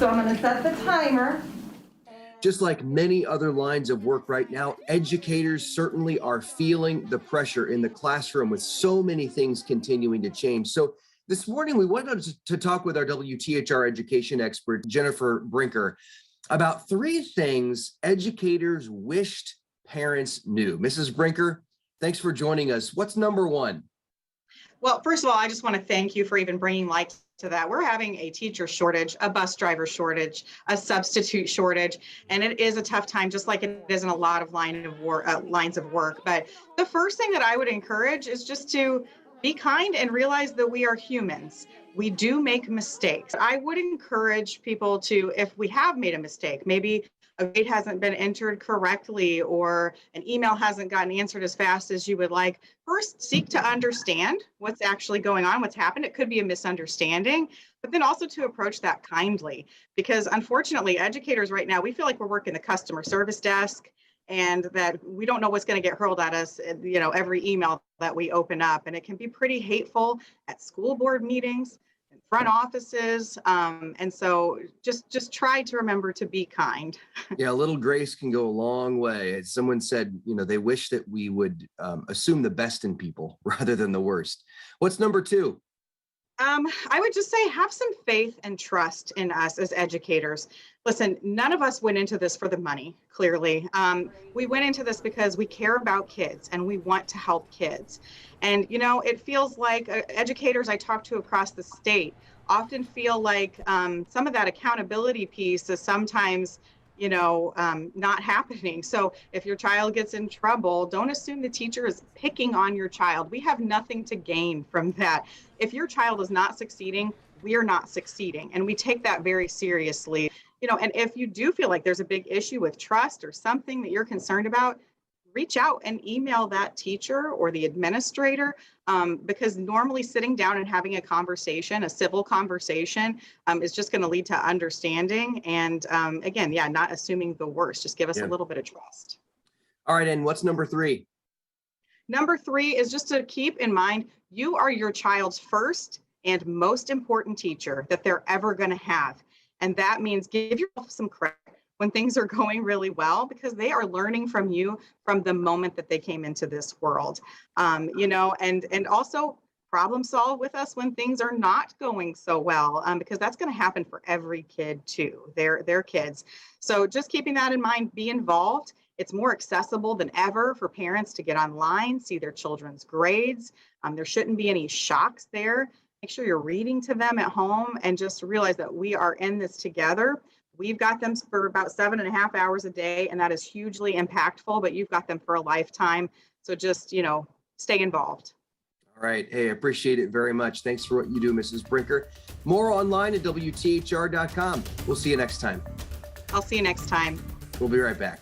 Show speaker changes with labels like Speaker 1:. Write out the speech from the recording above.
Speaker 1: So I'm going to set the timer.
Speaker 2: Just like many other lines of work right now, educators certainly are feeling the pressure in the classroom with so many things continuing to change. So this morning, we wanted to talk with our WTHR education expert, Jennifer Brinker, about 3 things educators wished parents knew. Mrs. Brinker, thanks for joining us. What's number 1?
Speaker 3: Well, first of all, I just want to thank you for even bringing light to that. We're having a teacher shortage, a bus driver shortage, a substitute shortage, and it is a tough time, just like it is in a lot of lines of work. But the first thing that I would encourage is just to be kind and realize that we are humans. We do make mistakes. I would encourage people to, if we have made a mistake, maybe a grade hasn't been entered correctly or an email hasn't gotten answered as fast as you would like, first seek to understand what's actually going on, what's happened. It could be a misunderstanding, but then also to approach that kindly, because unfortunately educators right now, we feel like we're working the customer service desk and that we don't know what's going to get hurled at us, every email that we open up. And it can be pretty hateful at school board meetings, in front offices. And so just try to remember to be kind.
Speaker 2: Yeah, a little grace can go a long way. As someone said, they wish that we would assume the best in people rather than the worst. What's number 2?
Speaker 3: I would just say have some faith and trust in us as educators. Listen, none of us went into this for the money, clearly. We went into this because we care about kids and we want to help kids. And, it feels like educators I talk to across the state often feel like some of that accountability piece is sometimes not happening. So if your child gets in trouble, don't assume the teacher is picking on your child. We have nothing to gain from that. If your child is not succeeding, we are not succeeding. And we take that very seriously. And if you do feel like there's a big issue with trust or something that you're concerned about, reach out and email that teacher or the administrator, because normally sitting down and having a conversation, a civil conversation, is just going to lead to understanding. And again, not assuming the worst. Just give us a little bit of trust.
Speaker 2: All right. And what's number 3?
Speaker 3: Number 3 is just to keep in mind, you are your child's first and most important teacher that they're ever going to have. And that means give yourself some credit when things are going really well, because they are learning from you from the moment that they came into this world, and also problem solve with us when things are not going so well, because that's going to happen for every kid too. They're kids. So just keeping that in mind, be involved. It's more accessible than ever for parents to get online, see their children's grades. There shouldn't be any shocks there. Make sure you're reading to them at home and just realize that we are in this together. We've got them for about 7.5 hours a day, and that is hugely impactful, but you've got them for a lifetime. So just, stay involved.
Speaker 2: All right. Hey, I appreciate it very much. Thanks for what you do, Mrs. Brinker. More online at WTHR.com. We'll see you next time.
Speaker 3: I'll see you next time.
Speaker 2: We'll be right back.